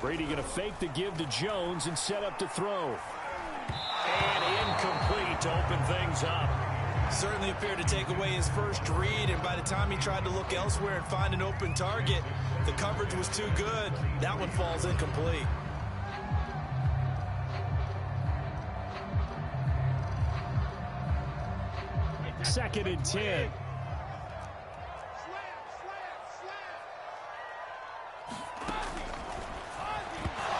Brady going to fake the give to Jones and set up to throw. And incomplete to open things up. Certainly appeared to take away his first read, and by the time he tried to look elsewhere and find an open target, the coverage was too good. That one falls incomplete. Second and 10.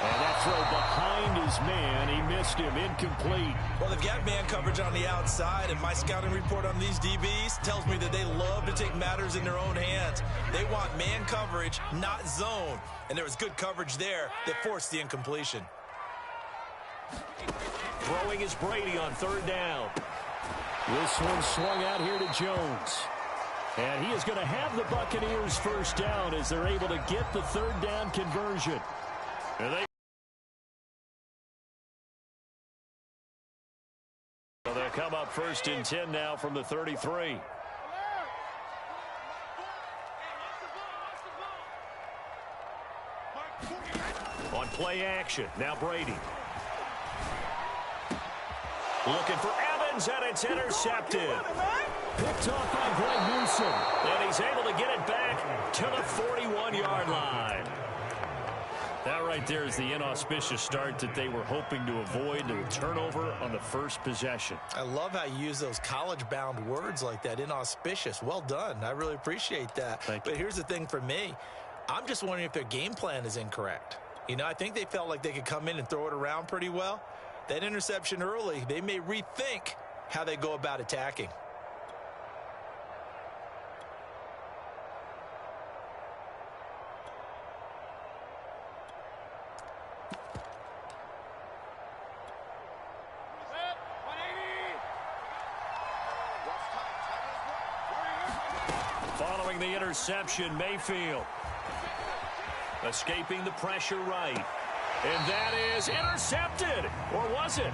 And that throw behind his man. He missed him. Incomplete. Well, they've got man coverage on the outside, and my scouting report on these DBs tells me that they love to take matters in their own hands. They want man coverage, not zone. And there was good coverage there that forced the incompletion. Throwing is Brady on third down. This one swung out here to Jones. And he is going to have the Buccaneers first down as they're able to get the third down conversion. And they'll come up first and 10 now from the 33. On play action, now Brady. Looking for Evans, and it's intercepted. Picked off by Greg Newsom. And he's able to get it back to the 41-yard line. That right there is the inauspicious start that they were hoping to avoid, the turnover on the first possession. I love how you use those college-bound words like that, inauspicious. Well done. I really appreciate that. But here's the thing for me. I'm just wondering if their game plan is incorrect. You know, I think they felt like they could come in and throw it around pretty well. That interception early, they may rethink how they go about attacking. Following the interception, Mayfield escaping the pressure right. And that is intercepted. Or was it?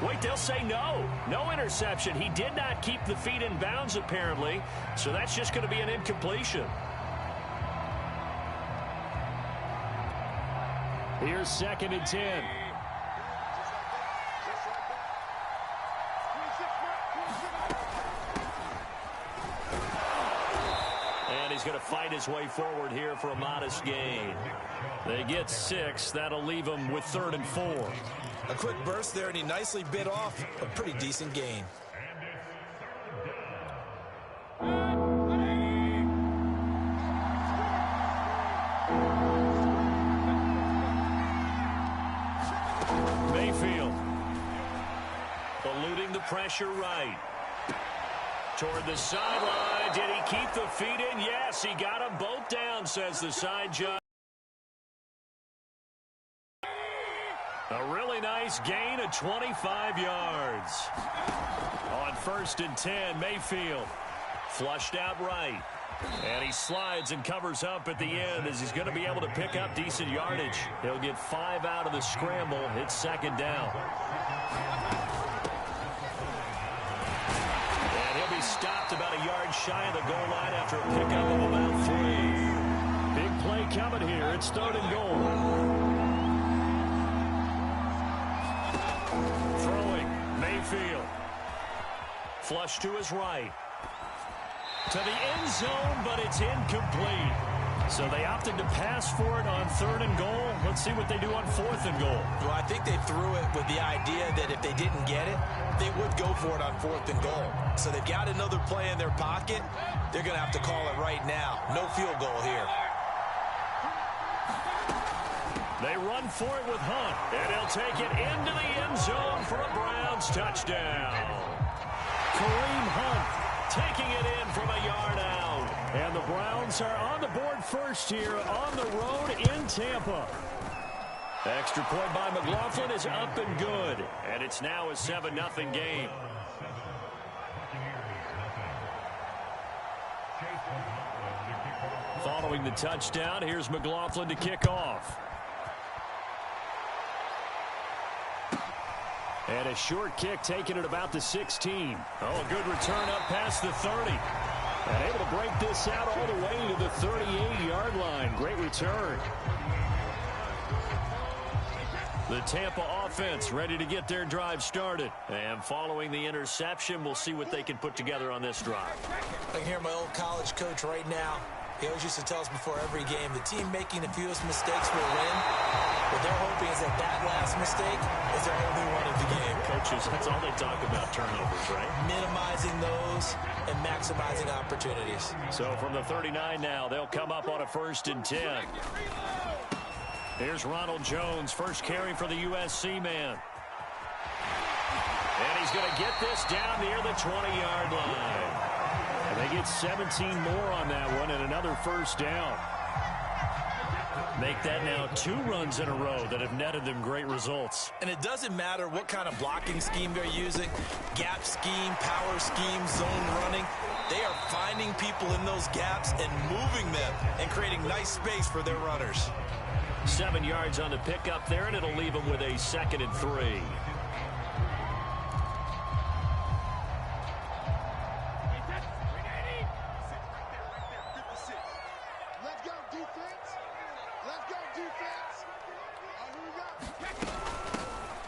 Wait, they'll say no. No interception. He did not keep the feet in bounds, apparently. So that's just going to be an incompletion. Here's second and 10. And he's going to fight his way forward here for a modest gain. They get 6. That'll leave them with 3rd and 4. A quick burst there, and he nicely bit off a pretty decent gain. Mayfield eluding the pressure right. Toward the sideline. Did he keep the feet in? Yes, he got them both down, says the side judge. A really nice gain of 25 yards. On 1st and 10, Mayfield flushed out right. And he slides and covers up at the end as he's going to be able to pick up decent yardage. He'll get 5 out of the scramble. It's 2nd down. And he'll be stopped about a yard shy of the goal line after a pickup of about 3. Big play coming here. It's 3rd and goal. Mayfield. Flush to his right. To the end zone, but it's incomplete. So they opted to pass for it on 3rd and goal. Let's see what they do on 4th and goal. Well, I think they threw it with the idea that if they didn't get it, they would go for it on 4th and goal. So they've got another play in their pocket. They're going to have to call it right now. No field goal here. They run for it with Hunt, and he'll take it into the end zone for a Browns touchdown. Kareem Hunt taking it in from a yard out. And the Browns are on the board first here on the road in Tampa. Extra point by McLaughlin is up and good. And it's now a 7-0 game. Following the touchdown, here's McLaughlin to kick off. And a short kick taken at about the 16. Oh, a good return up past the 30. And able to break this out all the way to the 38-yard line. Great return. The Tampa offense ready to get their drive started. And following the interception, we'll see what they can put together on this drive. I can hear my old college coach right now. He always used to tell us before every game, the team making the fewest mistakes will win. What they're hoping is that that last mistake is their only one of the game. Coaches, that's all they talk about, turnovers, right? Minimizing those and maximizing opportunities. So from the 39 now, they'll come up on a 1st and 10. Here's Ronald Jones, first carry for the USC man. And he's going to get this down near the 20-yard line. And they get 17 more on that one and another 1st down. Make that now 2 runs in a row that have netted them great results. And it doesn't matter what kind of blocking scheme they're using, gap scheme, power scheme, zone running. They are finding people in those gaps and moving them and creating nice space for their runners. 7 yards on the pickup there, and it'll leave them with a 2nd and 3.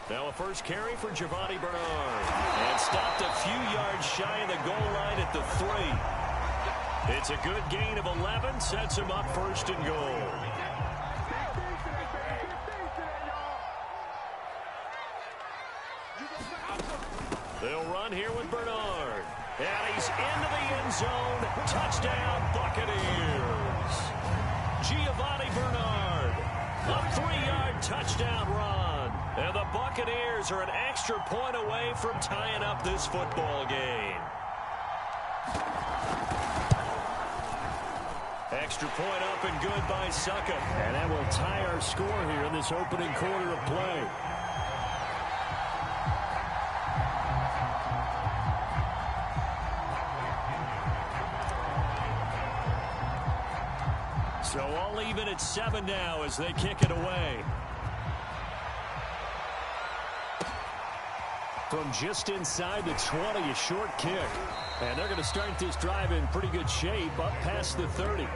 Now a first carry for Giovanni Bernard. And stopped a few yards shy of the goal line at the 3. It's a good gain of 11. Sets him up 1st and goal. They'll run here with Bernard. And he's into the end zone. Touchdown, Buccaneers. Giovanni Bernard. A 3-yard touchdown run. And the Buccaneers are an extra point away from tying up this football game. Extra point up and good by Suckup. And that will tie our score here in this opening quarter of play. So all even at 7 now as they kick it away. From just inside the 20, a short kick. And they're going to start this drive in pretty good shape up past the 30.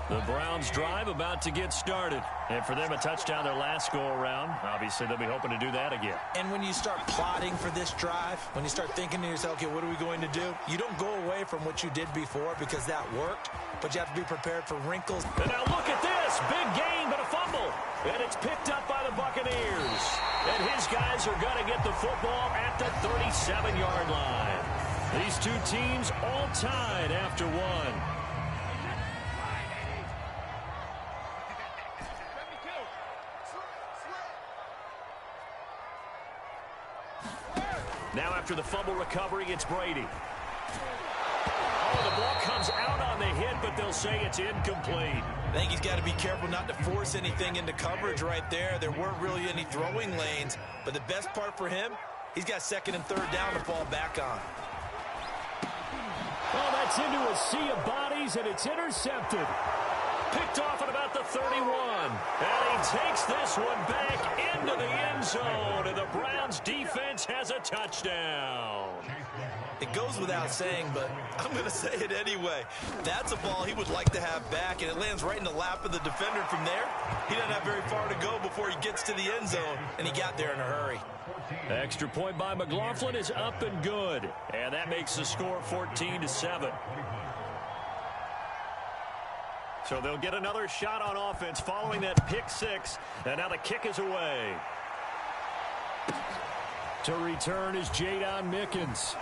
The Browns drive about to get started. And for them, a touchdown their last go-around. Obviously, they'll be hoping to do that again. And when you start plotting for this drive, when you start thinking to yourself, okay, what are we going to do? You don't go away from what you did before because that worked, but you have to be prepared for wrinkles. And now look at this. Big gain, but a fumble. And it's picked up by the Buccaneers. And his guys are going to get the football at the 37-yard line. These two teams all tied after one. Now after the fumble recovery, it's Brady. Oh, the ball comes out on the hit, but they'll say it's incomplete. I think he's got to be careful not to force anything into coverage right there. There weren't really any throwing lanes, but the best part for him, he's got 2nd and 3rd down to fall back on. Oh, that's into a sea of bodies, and it's intercepted. Picked off at about the 31. And he takes this one back into the end zone, and the Browns defense has a touchdown. It goes without saying, but I'm going to say it anyway. That's a ball he would like to have back, and it lands right in the lap of the defender from there. He doesn't have very far to go before he gets to the end zone, and he got there in a hurry. Extra point by McLaughlin is up and good, and that makes the score 14-7. So they'll get another shot on offense following that pick 6, and now the kick is away. To return is Jadon Mickens.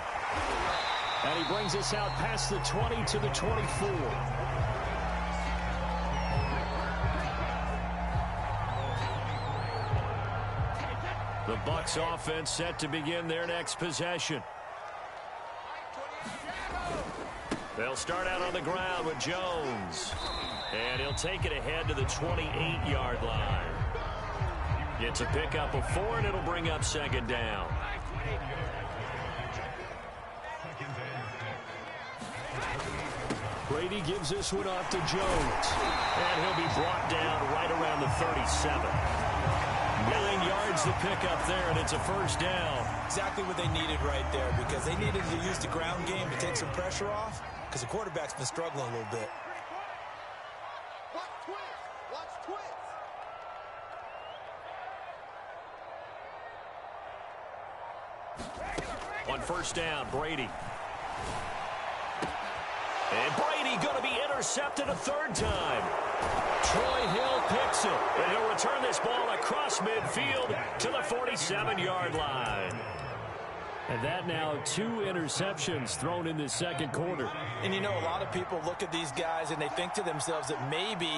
And he brings us out past the 20 to the 24. The Bucs offense set to begin their next possession. They'll start out on the ground with Jones. And he'll take it ahead to the 28-yard line. It's a pickup of 4, and it'll bring up 2nd down. Brady gives this one off to Jones. And he'll be brought down right around the 37. 9 yards finds the pickup there, and it's a first down. Exactly what they needed right there, because they needed to use the ground game to take some pressure off, because the quarterback's been struggling a little bit. On first down, Brady. And Brady going to be intercepted a third time. Troy Hill picks it. And he'll return this ball across midfield to the 47-yard line. And that now 2 interceptions thrown in this second quarter. And you know, a lot of people look at these guys and they think to themselves that maybe,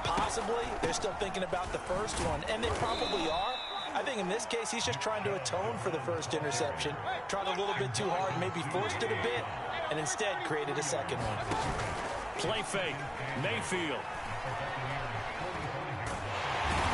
possibly, they're still thinking about the first one. And they probably are. I think in this case, he's just trying to atone for the first interception. Tried a little bit too hard, maybe forced it a bit, and instead created a second one. Play fake. Mayfield.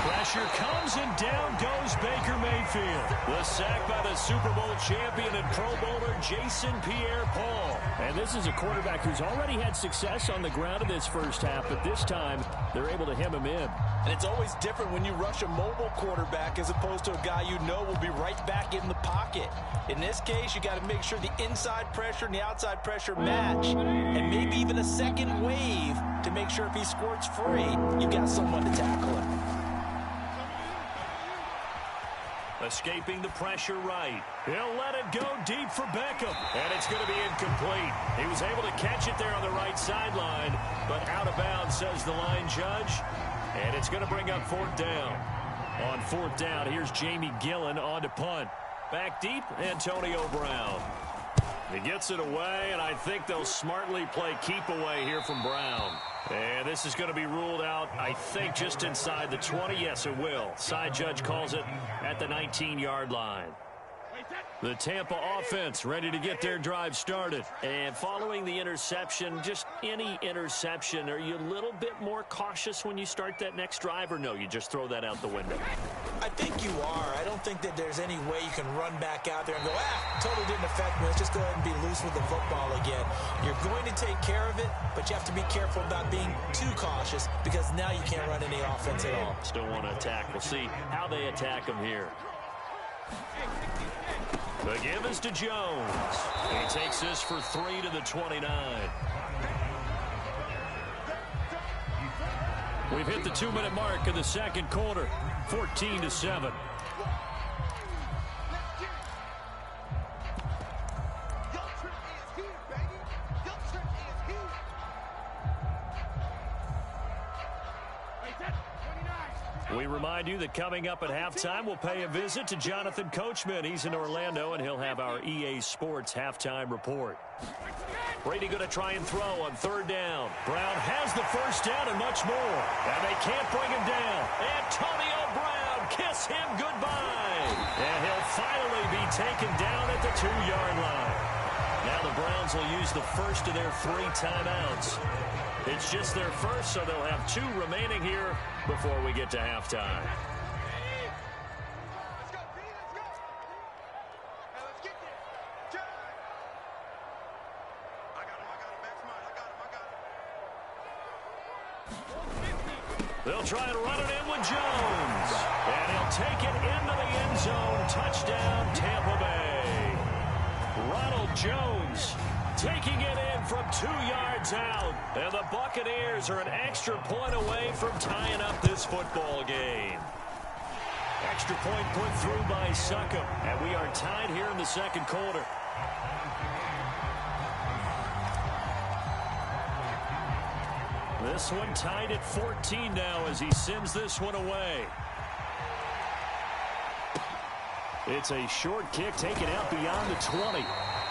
Pressure comes, and down goes Baker Mayfield. The sack by the Super Bowl champion and Pro Bowler Jason Pierre-Paul. And this is a quarterback who's already had success on the ground in this first half, but this time they're able to hem him in. And it's always different when you rush a mobile quarterback as opposed to a guy you know will be right back in the pocket. In this case, you got to make sure the inside pressure and the outside pressure match, and maybe even a second wave to make sure if he squirts free, you got someone to tackle him. Escaping the pressure right. He'll let it go deep for Beckham. And it's going to be incomplete. He was able to catch it there on the right sideline, but out of bounds, says the line judge. And it's going to bring up fourth down. On fourth down, here's Jamie Gillen on to punt. Back deep, Antonio Brown. He gets it away, and I think they'll smartly play keep away here from Brown. And this is going to be ruled out, I think, just inside the 20. Yes, it will. Side judge calls it at the 19-yard line. The Tampa offense ready to get their drive started. And following the interception, just any interception, are you a little bit more cautious when you start that next drive, or no, you just throw that out the window? I think you are. I don't think that there's any way you can run back out there and go, totally didn't affect me. Let's just go ahead and be loose with the football again. You're going to take care of it, but you have to be careful about being too cautious because now you can't run any offense at all. Still want to attack. We'll see how they attack him here. The give is to Jones. He takes this for 3 to the 29. We've hit the 2-minute mark in the second quarter. 14-7. We remind you that coming up at halftime, we'll pay a visit to Jonathan Coachman. He's in Orlando, and he'll have our EA Sports halftime report. Brady going to try and throw on third down. Brown has the first down and much more. And they can't bring him down. Antonio Brown, kiss him goodbye. And he'll finally be taken down at the 2-yard line. Now the Browns will use the first of their 3 timeouts. It's just their first, so they'll have 2 remaining here before we get to halftime. They'll try and run it in with Jones. And he'll take it into the end zone. Touchdown, Tampa Bay. Ronald Jones taking it in from 2 yards out. And the Buccaneers are an extra point away from tying up this football game. Extra point put through by Succop. And we are tied here in the second quarter. This one tied at 14 now as he sends this one away. It's a short kick taken out beyond the 20.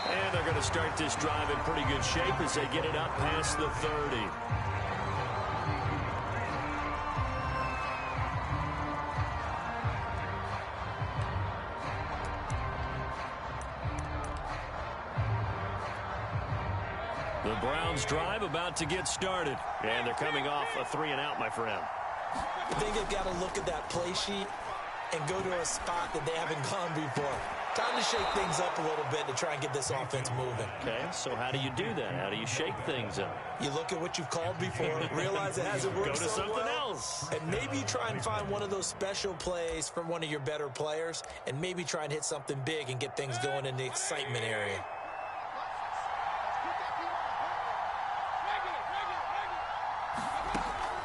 And they're going to start this drive in pretty good shape as they get it up past the 30. The Browns drive about to get started. And they're coming off a 3-and-out, my friend. I think they've got to look at that play sheet and go to a spot that they haven't gone before. Time to shake things up a little bit to try and get this offense moving. Okay, so how do you do that? How do you shake things up? You look at what you've called before, realize it hasn't worked Go to so something well, else. and maybe you try and find one of those special plays from one of your better players, and maybe try and hit something big and get things going in the excitement area.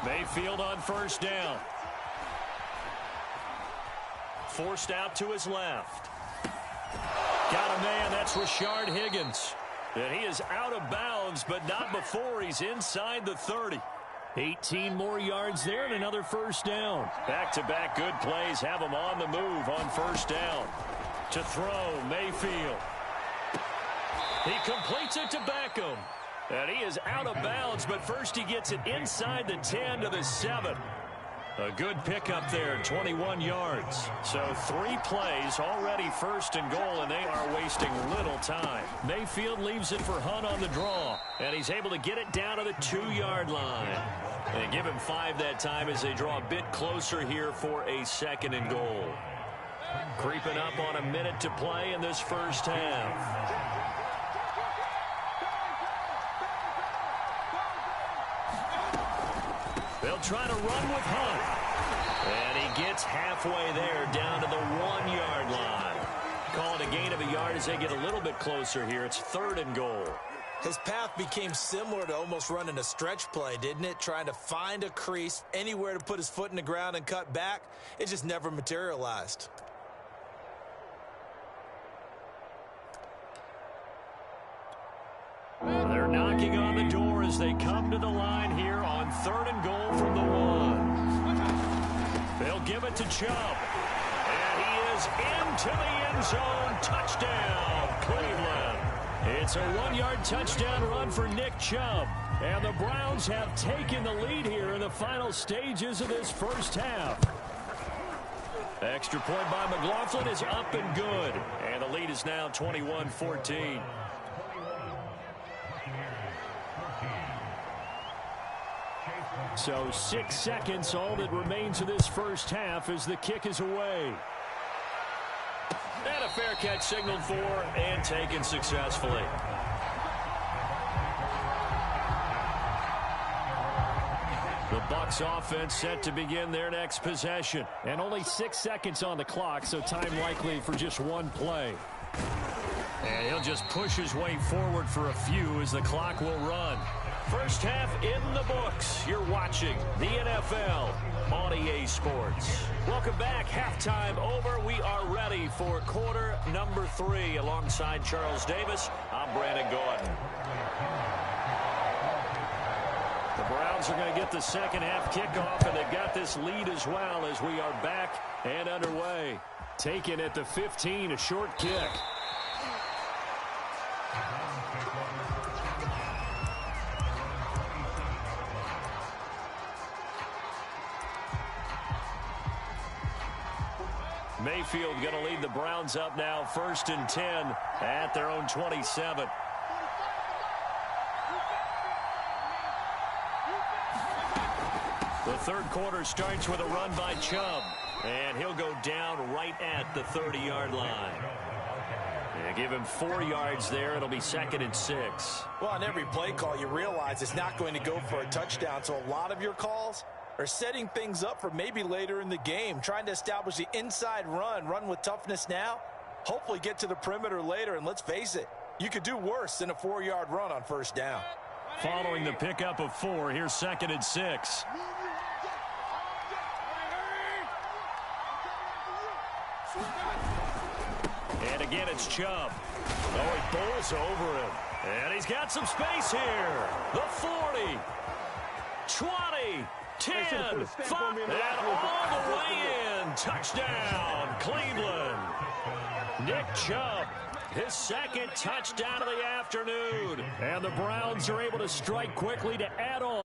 Mayfield on first down. Forced out to his left. Got a man, that's Rashard Higgins. And he is out of bounds, but not before he's inside the 30. 18 more yards there and another first down. Back-to-back good plays have him on the move on first down. To throw, Mayfield. He completes it to Beckham. And he is out of bounds, but first he gets it inside the 10 to the 7. A good pickup there, 21 yards. So 3 plays, already first and goal, and they are wasting little time. Mayfield leaves it for Hunt on the draw, and he's able to get it down to the 2-yard line. They give him 5 that time as they draw a bit closer here for a second and goal. Creeping up on a minute to play in this first half. They'll try to run with Hunt. And he gets halfway there down to the 1-yard line. Call it a gain of a yard as they get a little bit closer here. It's 3rd and goal. His path became similar to almost running a stretch play, didn't it? Trying to find a crease, anywhere to put his foot in the ground and cut back. It just never materialized. They're knocking on the door as they come to the line here on 3rd and goal from the 1. They'll give it to Chubb. And he is into the end zone. Touchdown, Cleveland. It's a 1-yard touchdown run for Nick Chubb. And the Browns have taken the lead here in the final stages of this first half. Extra point by McLaughlin is up and good. And the lead is now 21-14. So 6 seconds, all that remains of this first half as the kick is away. And a fair catch signaled for and taken successfully. The Bucs offense set to begin their next possession. And only 6 seconds on the clock, so time likely for just one play. And he'll just push his way forward for a few as the clock will run. First half in the books. You're watching the NFL on EA Sports. Welcome back. Halftime over. We are ready for quarter number 3. Alongside Charles Davis, I'm Brandon Gordon. The Browns are going to get the second half kickoff, and they've got this lead as well as we are back and underway. Taken at the 15, a short kick. Mayfield going to lead the Browns up now, 1st and 10 at their own 27. The third quarter starts with a run by Chubb, and he'll go down right at the 30-yard line. They give him 4 yards there. It'll be 2nd and 6. Well, on every play call, you realize it's not going to go for a touchdown, so a lot of your calls are setting things up for maybe later in the game, trying to establish the inside run with toughness now, hopefully get to the perimeter later, and let's face it, you could do worse than a 4-yard run on first down. Following the pickup of 4, here's 2nd and 6. And again, it's Chubb. Oh, he bowls over him. And he's got some space here. The 40, 20, 10, 5, and all the way in. Touchdown, Cleveland. Nick Chubb, his 2nd touchdown of the afternoon. And the Browns are able to strike quickly to add on.